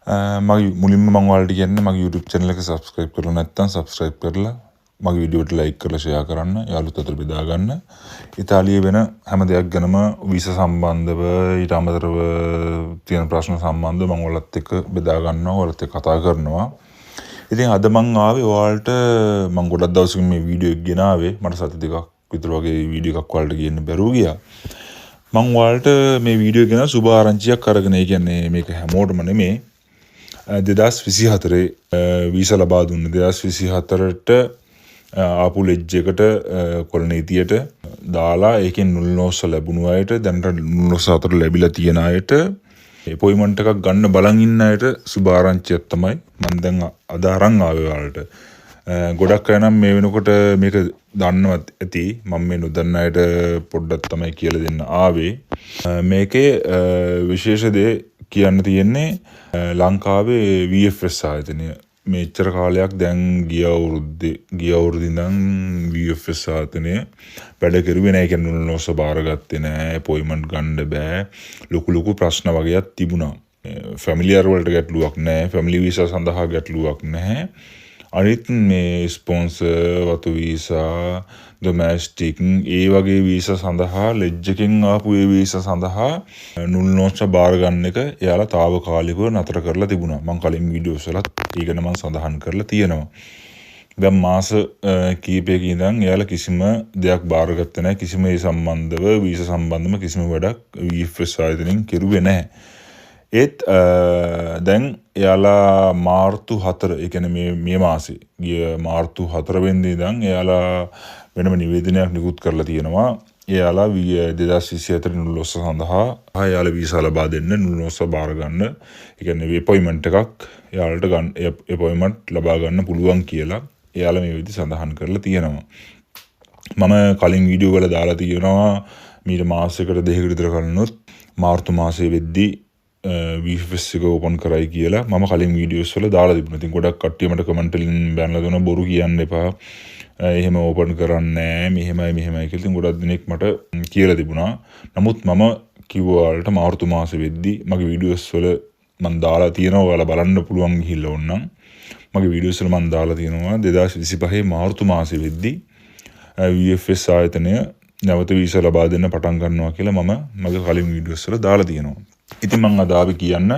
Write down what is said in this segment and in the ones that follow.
මගේ මුලින්ම මම ඔයාලට කියන්නේ මගේ YouTube channel එක subscribe කරලා නැත්නම් subscribe කරලා මගේ වීඩියෝ එකට like කරලා share කරන්න යාළුවොත් අතර බෙදා ගන්න. ඉතාලියේ වෙන හැම දෙයක් ගැනම වීසා සම්බන්ධව ඊට අමතරව තියෙන ප්‍රශ්න සම්බන්ධව මම ඔයාලත් එක්ක බෙදා ගන්නවා ඔයාලත් එක්ක කතා කරනවා. ඉතින් අද මම ආවේ ඔයාලට මම ගොඩක් දවසකින් මේ වීඩියෝ එක ගෙනාවේ මට සති දෙකක් විතර වගේ වීඩියෝ එකක් ඔයාලට ගේන්න බැරුව ගියා. මම ඔයාලට මේ වීඩියෝ එක ගෙන සුබ ආරංචියක් අරගෙන ඒ කියන්නේ මේක හැමෝටම නෙමෙයි 2024 වීසා ලබා දුන්නේ 2024ට ආපු ලෙජ් එකට කොළනීතියට දාලා ඒකෙන් නුල්නෝස්ස ලැබුණු අයට දැනට නුල්නෝස්ස අතර ලැබිලා තියෙන අයට අපොයින්ට්මන්ට් එකක් ගන්න බලන් ඉන්න අයට සුබ ආරංචියක් තමයි මම දැන් අද අරන් ආවේ ඔයාලට. ගොඩක් අය නම් මේ වෙනකොට මේක දන්නවත් ඇති මම මේ නොදන්න අයට පොඩ්ඩක් තමයි කියලා දෙන්න ආවේ. මේකේ විශේෂ දේ කියන්න තියෙන්නේ ලංකාවේ VFS ආයතනය මෙච්චර කාලයක් දැන් ගිය අවුරුද්දේ ඉඳන් VFS ආයතනය වැඩ කරුවේ නැහැ. කියන්නේ නුල්නෝස්ස බාරගත්තේ නැහැ, අපොයින්ට්මන්ට් ගන්න බෑ, ලොකු ප්‍රශ්න වගේක් තිබුණා. ෆැමිලියර් වලට ගැටලුවක් නැහැ, ෆැමිලි වීසා සඳහා ගැටලුවක් නැහැ. අනිත් මේ ස්පොන්සර් වතු වීසා ඩොමැස්ටික් ඒ වගේ වීසා සඳහා ලෙජ් එකෙන් ආපු ඒ වීසා සඳහා නුල්නෝස්ස බාර ගන්න එක එයාලා తాවකාලිකව නතර කරලා තිබුණා. මම කලින් වීඩියෝස් වලත් ඒක ගැන මම සඳහන් කරලා තියෙනවා. දැන් මාස කීපයක ඉඳන් එයාලා කිසිම දෙයක් බාරගත්තේ නැහැ. කිසිම ඒ සම්බන්ධව වීසා සම්බන්ධව කිසිම වැඩක් VFS ආයතනයෙන් කෙරුවේ නැහැ. ඒත් දැන් එයාලා මාර්තු 4 ඒ කියන්නේ මේ මාසේ ගිය මාර්තු 4 වෙනිදා ඉඳන් එයාලා වෙනම නිවේදනයක් නිකුත් කරලා තියෙනවා. එයාලා 2024 නුල්නෝස්ස සඳහා එයාලා වීසා ලබා දෙන්න නුල්නෝස්ස බාර ගන්න. ඒ කියන්නේ අපොයින්ට්මන්ට් එකක් එයාලට ගන්න අපොයින්ට්මන්ට් ලබා ගන්න පුළුවන් කියලා එයාලා මේ විදිහට සඳහන් කරලා තියෙනවා. මම කලින් වීඩියෝ වල දාලා තියෙනවා මීට මාසයකට දෙකකට විතර කලිනුත් මාර්තු මාසයේ වෙද්දී VFS එක ඕපන් කරයි කියලා මම කලින් වීඩියෝස් වල දාලා තිබුණා. ඉතින් ගොඩක් කට්ටිය මට කමෙන්ට් වලින් බැනලා දුන්නා බොරු කියන්න එපා. එහෙම ඕපන් කරන්නේ නැහැ. මෙහෙමයි කියලා ඉතින් ගොඩක් දිනෙක මට කියලා තිබුණා. නමුත් මම කිව්වා ඔයාලට මාර්තු මාසෙ වෙද්දී මගේ වීඩියෝස් වල මම දාලා තියෙනවා. ඔයාලා බලන්න පුළුවන් ගිහිල්ලා ඕනනම්. මගේ වීඩියෝස් වල මම දාලා තියෙනවා 2025 මාර්තු මාසෙ වෙද්දී VFS ආයතනය නැවත වීසා ලබා දෙන්න පටන් ගන්නවා කියලා මම මගේ කලින් වීඩියෝස් වල දාලා තියෙනවා. ඉතින් මම අද ආවේ කියන්න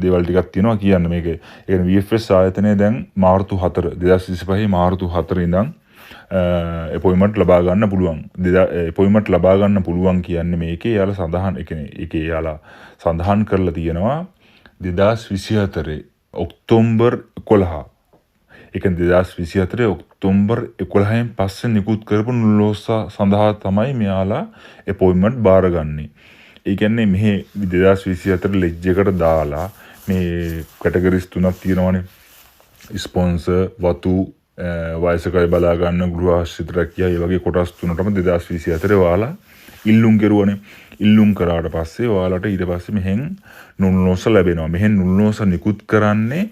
දේවල් ටිකක් තියෙනවා කියන්න මේකේ. ඒ කියන්නේ VFS ආයතනය දැන් මාර්තු 4 2025 මාර්තු 4 ඉඳන් අපොයින්ට්මන්ට් ලබා ගන්න පුළුවන්. අපොයින්ට්මන්ට් ලබා ගන්න පුළුවන් කියන්නේ මේකේ යාලා සඳහන් ඒ කියන්නේ ඒකේ යාලා සඳහන් කරලා තියෙනවා 2024 ඔක්තෝබර් 11. ඒ කියන්නේ 2024 ඔක්තෝබර් 11න් පස්සේ නිකුත් කරපු නුල්නෝස්ස සඳහා තමයි මෙයාලා අපොයින්ට්මන්ට් බාරගන්නේ. ඒ කියන්නේ මෙහි 2024 ලෙජ් එකට දාලා මේ කැටගරිස් තුනක් තියෙනවානේ. ස්පොන්සර්, වතු, වයසකයි බලා ගන්න, ගෘහාශ්‍රිත රැකියා, මේ වගේ කොටස් තුනටම 2024 ඔයාලා ඉල්ලුම් කෙරුවනේ. ඉල්ලුම් කරාට පස්සේ ඔයාලට ඊට පස්සේ මෙහෙන් නුල්නෝස්ස ලැබෙනවා. මෙහෙන් නුල්නෝස්ස නිකුත් කරන්නේ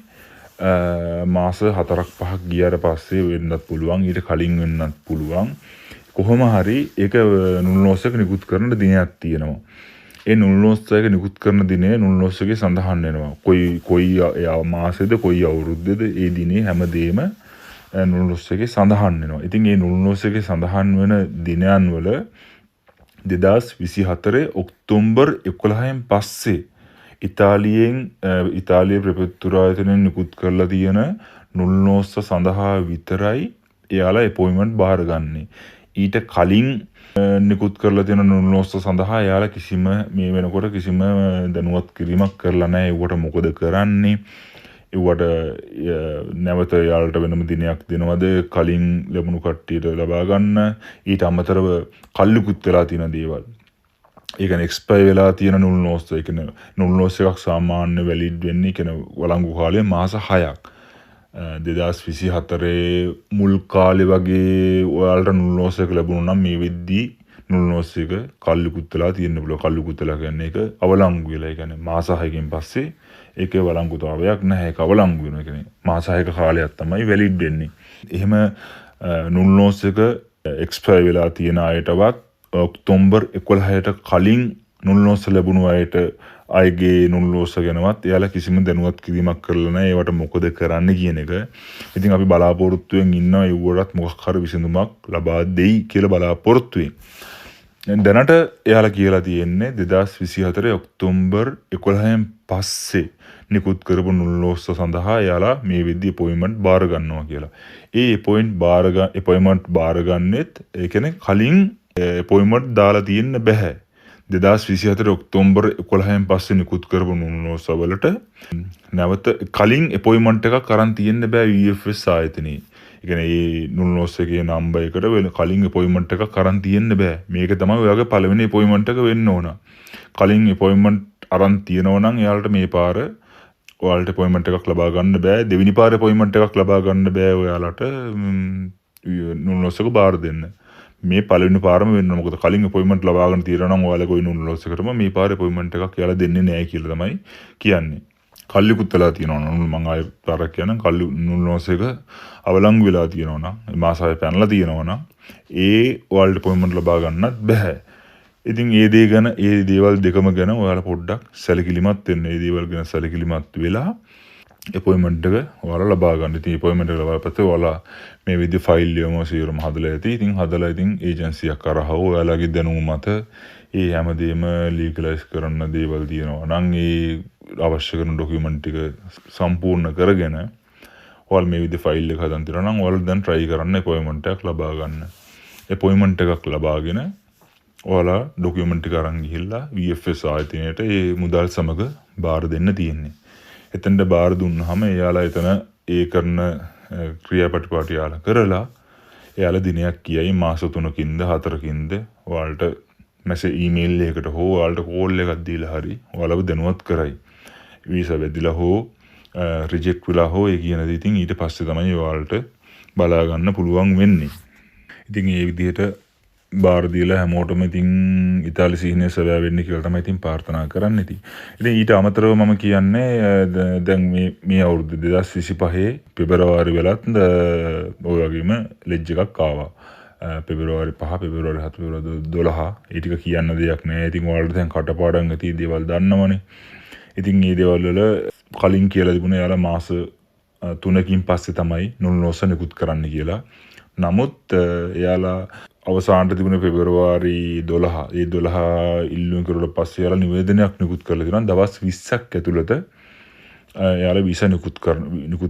මාස 4-5ක් ගියාට පස්සේ වෙන්නත් පුළුවන්, ඊට කලින් වෙන්නත් පුළුවන්. කොහොම හරි ඒක නුල්නෝස්ස එක නිකුත් කරන දිනයක් තියෙනවා. ඒ නුල්නෝස්ස එක නිකුත් කරන දිනේ නුල්නෝස්ස එකේ සඳහන් වෙනවා. කොයි මාසෙද කොයි අවුරුද්දේද ඒ දිනේ හැමදේම නුල්නෝස්ස එකේ සඳහන් වෙනවා. ඉතින් මේ නුල්නෝස්ස එකේ සඳහන් වෙන දිනයන් වල 2024 ඔක්තෝබර් 11න් පස්සේ ඉතාලියේ ප්‍රෙෆෙක්චර් ආයතනයෙන් නිකුත් කරලා තියෙන නුල්නෝස්ස සඳහා විතරයි එයාලා අපොයින්ට්මන්ට් බාරගන්නේ. ඊට කලින් නිකුත් කරලා තියෙන නුල්නෝස්ස සඳහා එයාලා කිසිම මේ වෙනකොට කිසිම දැනුවත් කිරීමක් කරලා නැහැ. ඒවට මොකද කරන්නේ? ඒවට නැවත එයාලට වෙනම දිනයක් දෙනවද කලින් ලැබුණු කට්ටියට ලබා ගන්න? ඊට අමතරව කල්ලිකුත් වෙලා තියෙන දේවල්. ඒ කියන්නේ එක්ස්පයර් වෙලා තියෙන නුල්නෝස්ස. ඒ කියන්නේ නුල්නෝස්ස එකක් සාමාන්‍ය වැලිඩ් වෙන්නේ කියන වළංගු කාලය මාස 6ක්. 2024 මුල් කාලේ වගේ ඔයාලට නුල්නෝස්ස එක ලැබුණා නම් මේ වෙද්දී නුල්නෝස්ස එක කල්ලිකුත් වෙලා තියෙන්න පුළුවන්. කල්ලිකුත් වෙලා කියන්නේ ඒක අවලංගු වෙලා. ඒ කියන්නේ මාස 6කින් පස්සේ ඒකේ වළංගුතාවයක් නැහැ. ඒක අවලංගු වෙනවා. ඒ කියන්නේ මාස 6ක කාලයක් තමයි වැලිඩ් වෙන්නේ. එහෙම නුල්නෝස්ස එක එක්ස්පයර් වෙලා තියෙන අයටවත් ඔක්තෝබර් 11ට කලින් නුල්නෝස්ස ලැබුණු අයට අයගේ නුල්ලෝස ගැනවත් එයාලා කිසිම දැනුවත් කිරීමක් කරලා නැහැ ඒවට මොකද කරන්න කියන එක. ඉතින් අපි බලාපොරොත්තුෙන් ඉන්නවා ඒවටත් මොකක් හරි විසඳුමක් ලබා දෙයි කියලා බලාපොරොත්තුෙන්. දැනට එයාලා කියලා තියෙන්නේ 2024 ඔක්තෝබර් 11න් පස්සේ නිකුත් කරපු නුල්ලෝස සඳහා එයාලා මේ විදිහේ අපොයින්ට්මන්ට් බාර ගන්නවා කියලා. ඒ අපොයින්ට්මන්ට් බාර ගන්නෙත් ඒ කියන්නේ කලින් අපොයින්ට්මන්ට් දාලා තියෙන්න බෑ. 2024 ඔක්තෝබර් 11න් පස්සේ නිකුත් කරපු නුල්ලෝස වලට නැවත කලින් අපොයින්ට්මන්ට් එකක් අරන් තියෙන්න බෑ VFS ආයතනයේ. ඒ කියන්නේ මේ නුල්ලෝස එකේ නම්බර් එකට වෙන කලින් අපොයින්ට්මන්ට් එකක් අරන් තියෙන්න බෑ. මේක තමයි ඔයාගේ පළවෙනි අපොයින්ට්මන්ට් එක වෙන්න ඕන. කලින් අපොයින්ට්මන්ට් අරන් තියෙනවා නම් එයාලට මේ පාර ඔයාලට අපොයින්ට්මන්ට් එකක් ලබා ගන්න බෑ. දෙවෙනි පාර අපොයින්ට්මන්ට් එකක් ලබා ගන්න බෑ ඔයාලට නුල්ලෝස එක බාර දෙන්න. මේ පළවෙනි පාරම වෙන්න මොකද කලින් අපොයින්ට්මන්ට් ලබාගෙන තියෙනවා නම් ඔයාලා කොයි නුල්ලෝස එකටම මේ පාරේ අපොයින්ට්මන්ට් එකක් එයාලා දෙන්නේ නැහැ කියලා තමයි කියන්නේ. කල්ලිකුත් වෙලා තියෙනවා නම් මම ආයෙ පාරක් කියනනම් කල්ලි නුල්ලෝස එක අවලංගු වෙලා තියෙනවා නම් මාස 6 පැනලා තියෙනවා නම් ඒ ඔයාලට අපොයින්ට්මන්ට් ලබා ගන්නත් බෑ. ඉතින් ඒ දේවල් දෙකම ගැන ඔයාලා පොඩ්ඩක් සැලකිලිමත් වෙන්න. ඒ දේවල් ගැන සැලකිලිමත් වෙලා අපොයින්ට්මන්ට් එක ඔයාලා ලබා ගන්න. ඉතින් අපොයින්ට්මන්ට් එක ලබා පස්සේ ඔයාලා මේ විදිහේ ෆයිල් එකම සියරම හදලා ඇති. ඉතින් හදලා ඉතින් ඒජන්සියක් කරහව ඔයාලගේ දැනුම මත ඒ හැමදේම ලීගලයිස් කරන්න දේවල් තියෙනවා නම් ඒ අවශ්‍ය කරන ඩොකියුමන්ට් ටික සම්පූර්ණ කරගෙන ඔයාලා මේ විදිහේ ෆයිල් එක හදන් තියනවා නම් ඔයාලා දැන් try කරන්න අපොයින්ට්මන්ට් එකක් ලබා ගන්න. අපොයින්ට්මන්ට් එකක් ලබාගෙන ඔයාලා ඩොකියුමන්ට් ටික අරන් ගිහිල්ලා VFS ආයතනයට ඒ මුදල් සමග බාර දෙන්න තියෙන්නේ. එතනට බාර දුන්නාම එයාලා එතන ඒ කරන ක්‍රියාපටිපාටි යාලා කරලා එයාලා දිනයක් කියයි මාස 3කින්ද 4කින්ද ඔයාලට මැසේජ් ඊමේල් එකකට හෝ ඔයාලට කෝල් එකක් දීලා හරි ඔයාලව දැනුවත් කරයි. වීසා වෙදිලා හෝ රිජෙක්ට් වෙලා හෝ ඒ කියන දේ ඉතින් ඊට පස්සේ තමයි ඔයාලට බලා ගන්න පුළුවන් වෙන්නේ. ඉතින් මේ විදිහට බාර දීලා හැමෝටම ඉතින් ඉතාලි සිහිනය සැබෑ වෙන්න කියලා තමයි ඉතින් ප්‍රාර්ථනා කරන්න ඉතින්. ඉතින් ඊට අමතරව මම කියන්නේ දැන් මේ අවුරුදු 2025 පෙබරවාරි වෙලත් ඔය වගේම ලෙජ් එකක් ආවා. පෙබරවාරි 5 පෙබරවාරි 7 පෙබරවාරි 12 ඒ ටික කියන්න දෙයක් නැහැ. ඉතින් ඔයාලට දැන් කටපාඩම් ඇති දේවල් දන්නවනේ. ඉතින් මේ දේවල් වල කලින් කියලා තිබුණේ යාලා මාස 3කින් පස්සේ තමයි නුල්ලෝස නිකුත් කරන්න කියලා. නමුත් එයාලා අවසානට තිබුණේ පෙබරවාරි 12. ඒ 12 ඉල්ලුම් කරුවට පස්සේ යාලා නිවේදනයක් නිකුත් කරලා තියෙනවා. දවස් 20ක් ඇතුළත එයාලා වීසා නිකුත්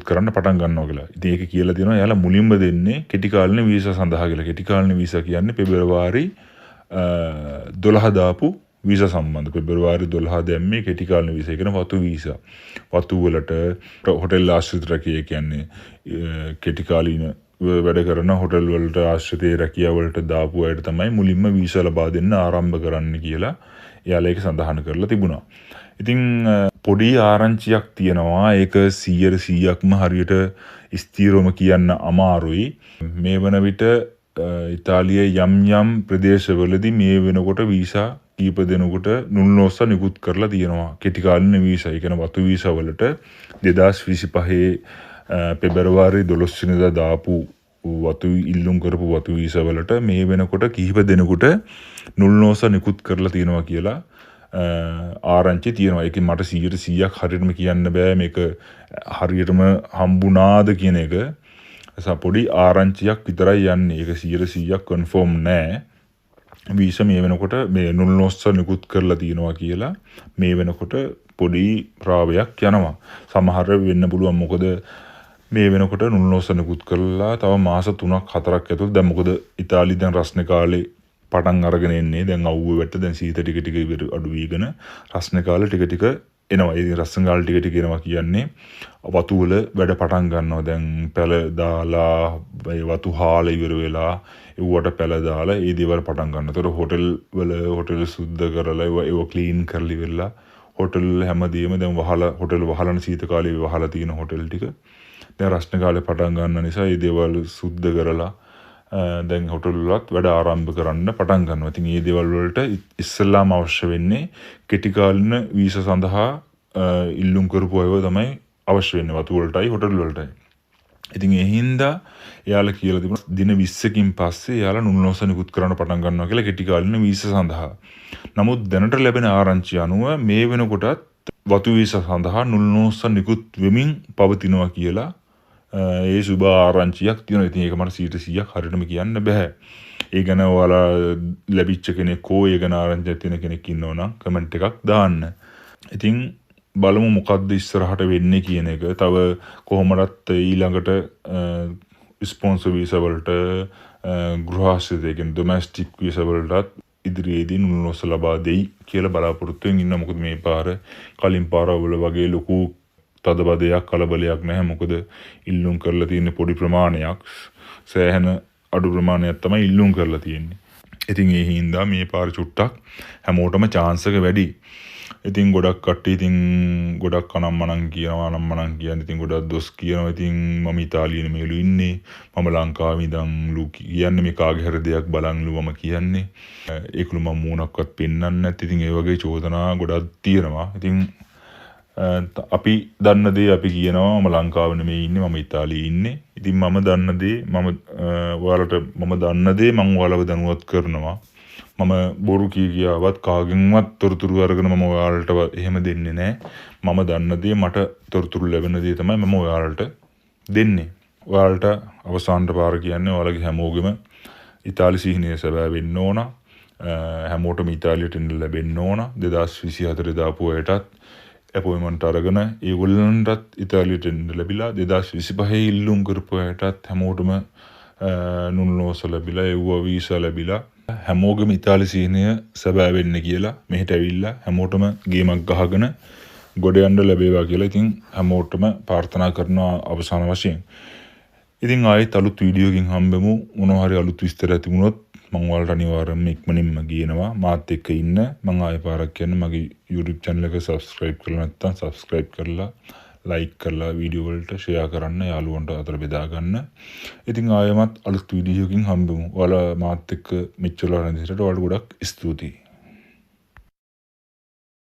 කරන්න පටන් ගන්නවා කියලා. ඉතින් ඒක කියලා තියෙනවා එයාලා මුලින්ම දෙන්නේ කෙටි කාලින වීසා සඳහා කියලා. කෙටි කාලින වීසා කියන්නේ පෙබරවාරි 12 දාපු වීසා සම්බන්ධ. පෙබරවාරි 12 දැම්මේ කෙටි කාලින වීසා. ඒ කියන්නේ වතු වීසා. වතු වලට හොටෙල් ආශ්‍රිත රැකිය කියන්නේ කෙටි කාලින වැඩ කරන හොටෙල් වලට ආශ්‍රිත රැකියාව වලට දාපු අයට තමයි මුලින්ම වීසා ලබා දෙන්න ආරම්භ කරන්න කියලා එයාලා ඒක සඳහන් කරලා තිබුණා. ඉතින් පොඩි ආරංචියක් තියෙනවා. ඒක 100%ක්ම හරියට ස්ථිරවම කියන්න අමාරුයි. මේ වන විට ඉතාලියේ යම් ප්‍රදේශවලදී මේ වෙනකොට වීසා කීප දෙනෙකුට නුල්ලෝස නිකුත් කරලා තියෙනවා. කෙටි කාලින වීසා, ඒ කියන්නේ වතු වීසා වලට 2025 පෙබරවාරි 12 වෙනිදා දාපු වතු ඉල්ලුම් කරපු වතු වීසා වලට මේ වෙනකොට කිහිප දෙනෙකුට නුල්ලෝස නිකුත් කරලා තියෙනවා කියලා ආරංචි තියෙනවා. ඒක මට 100%ක් හරියටම කියන්න බෑ මේක හරියටම හම්බුණාද කියන එක. පොඩි ආරංචියක් විතරයි යන්නේ. ඒක 100%ක් කන්ෆර්ම් නෑ. වීසා මේ වෙනකොට මේ නුල්ලෝස නිකුත් කරලා තියෙනවා කියලා මේ වෙනකොට පොඩි ප්‍රාවයක් යනවා. සමහර වෙන්න පුළුවන් මොකද මේ වෙනකොට නුල්ලෝස නිකුත් කරලා තව මාස 3ක් 4ක් ඇතුළත දැන් මොකද ඉතාලි දැන් රස්නේ කාලේ පටන් අරගෙන එන්නේ. දැන් අවුව වැට දැන් සීත ටික ටික අඩු වීගෙන රස්නේ කාලේ ටික ටික එනවා. ඒ රස්නේ කාලේ ටික ටික එනවා කියන්නේ වතු වල වැඩ පටන් ගන්නවා. දැන් පැල දාලා වතු හාල ඉවර වෙලා ඒවට පැල දාලා ඒ දේවල් පටන් ගන්නවා. ඒතර හොටෙල් සුද්ධ කරලා ඒව ක්ලීන් කරලා ඉවරලා හොටෙල් හැමදේම දැන් හොටෙල් වහලන සීත කාලේ වහලා තියෙන හොටෙල් ටික දැන් රස්නේ කාලේ පටන් ගන්න නිසා මේ දේවල් සුද්ධ කරලා දැන් හොටෙල් වලත් වැඩ ආරම්භ කරන්න පටන් ගන්නවා. ඉතින් මේ දේවල් වලට ඉස්සෙල්ලාම අවශ්‍ය වෙන්නේ කෙටි කාලින වීසා සඳහා ඉල්ලුම් කරපු අයව තමයි අවශ්‍ය වෙන්නේ වතු වලටයි හොටෙල් වලටයි. ඉතින් ඒ හින්දා එයාලා කියලා තිබුණා දින 20කින් පස්සේ එයාලා නුනුනෝස නිකුත් කරන්න පටන් ගන්නවා කියලා කෙටි කාලින වීසා සඳහා. නමුත් දැනට ලැබෙන ආරංචි අනුව මේ වෙනකොටත් වතු වීසා සඳහා නුනුනෝස නිකුත් වෙමින් පවතිනවා කියලා ඒ සුබ ආරංචියක් තියෙනවා. ඉතින් ඒක මට 100% හරියටම කියන්න බෑ. ඒ ගැන ඔයාලා ලැබිච්ච කෙනෙක් හෝ ඒ ගැන ආරංචියක් තියෙන කෙනෙක් ඉන්නවා නම් කමෙන්ට් එකක් දාන්න. ඉතින් බලමු මොකද්ද ඉස්සරහට වෙන්නේ කියන එක. තව කොහොමදත් ඊළඟට ස්පොන්සර් වීසා වලට ගෘහාශ්‍රිතය කියන්නේ ඩොමැස්ටික් වීසා වලට ඉදිරියේදී නුනුනෝස ලබා දෙයි කියලා බලාපොරොත්තු වෙමින් ඉන්නවා. මොකද මේ පාර කලින් පාරවල වගේ ලොකු තදබදයක් කලබලයක් නැහැ. මොකද ඉල්ලුම් කරලා තියෙන පොඩි ප්‍රමාණයක් සෑහෙන අඩු ප්‍රමාණයක් තමයි ඉල්ලුම් කරලා තියෙන්නේ. ඉතින් ඒ හින්දා මේ පාර චුට්ටක් හැමෝටම chance එක වැඩි. ඉතින් ගොඩක් කට්ටිය ඉතින් ගොඩක් අනම්මනම් කියන්නේ ඉතින් ගොඩක් දොස් කියනවා. ඉතින් මම ඉතාලියේ මේලු ඉන්නේ. මම ලංකාවේ ඉඳන්ලු කියන්නේ මේ කාගේ හරි දෙයක් බලන්ලු මම කියන්නේ. ඒකලු මම මූණක්වත් පෙන්වන්නේ නැත්නම් ඉතින් ඒ වගේ චෝදනා ගොඩක් තියෙනවා. ඉතින් අපි දන්න දේ අපි කියනවා මම ලංකාවේ නෙමෙයි ඉන්නේ මම ඉතාලියේ ඉන්නේ. ඉතින් මම දන්න දේ මම දන්න දේ මම ඔයාලව දැනුවත් කරනවා. මම බොරු කියාවත් කාගෙන්වත් තොරතුරු අරගෙන මම ඔයාලට එහෙම දෙන්නේ නැහැ. මම දන්න දේ මට තොරතුරු ලැබෙන දේ තමයි මම ඔයාලට දෙන්නේ. ඔයාලට අවසානට පාර කියන්නේ ඔයාලගේ හැමෝගෙම ඉතාලි සිහිනය සැබෑ වෙන්න ඕන. හැමෝටම ඉතාලියට එන්න ලැබෙන්න ඕන. 2024 දාපු අයටත් අපොයින්ට්මන්ට් අරගෙන ඒගොල්ලන්ටත් ඉතාලියට එන්න ලැබිලා 2025 ඉල්ලුම් කරපු අයටත් හැමෝටම නුනුනෝස ලැබිලා ඒව වීසා ලැබිලා හැමෝගෙම ඉතාලි සිහිනය සැබෑ වෙන්න කියලා මෙහෙට ඇවිල්ලා හැමෝටම ගේමක් ගහගෙන ගොඩ යන්න ලැබේවා කියලා ඉතින් හැමෝටම ප්‍රාර්ථනා කරනවා අවසාන වශයෙන්. ඉතින් ආයෙත් අලුත් වීඩියෝකින් හම්බෙමු. මොනවා හරි අලුත් විස්තර තිබුණොත් මම ඔයාලට අනිවාර්යයෙන්ම ඉක්මනින්ම කියනවා. මාත් එක්ක ඉන්න. මම ආයෙ පාරක් කියන්නේ මගේ YouTube channel එක subscribe කරලා නැත්නම් subscribe කරලා like කරලා වීඩියෝ වලට share කරන්න යාළුවන්ට අතර බෙදා ගන්න. ඉතින් ආයෙමත් අලුත් වීඩියෝකින් හම්බෙමු. ඔයාලා මාත් එක්ක මෙච්චර වෙලා ඉඳලා ඔයාලට ගොඩක් ස්තුතියි.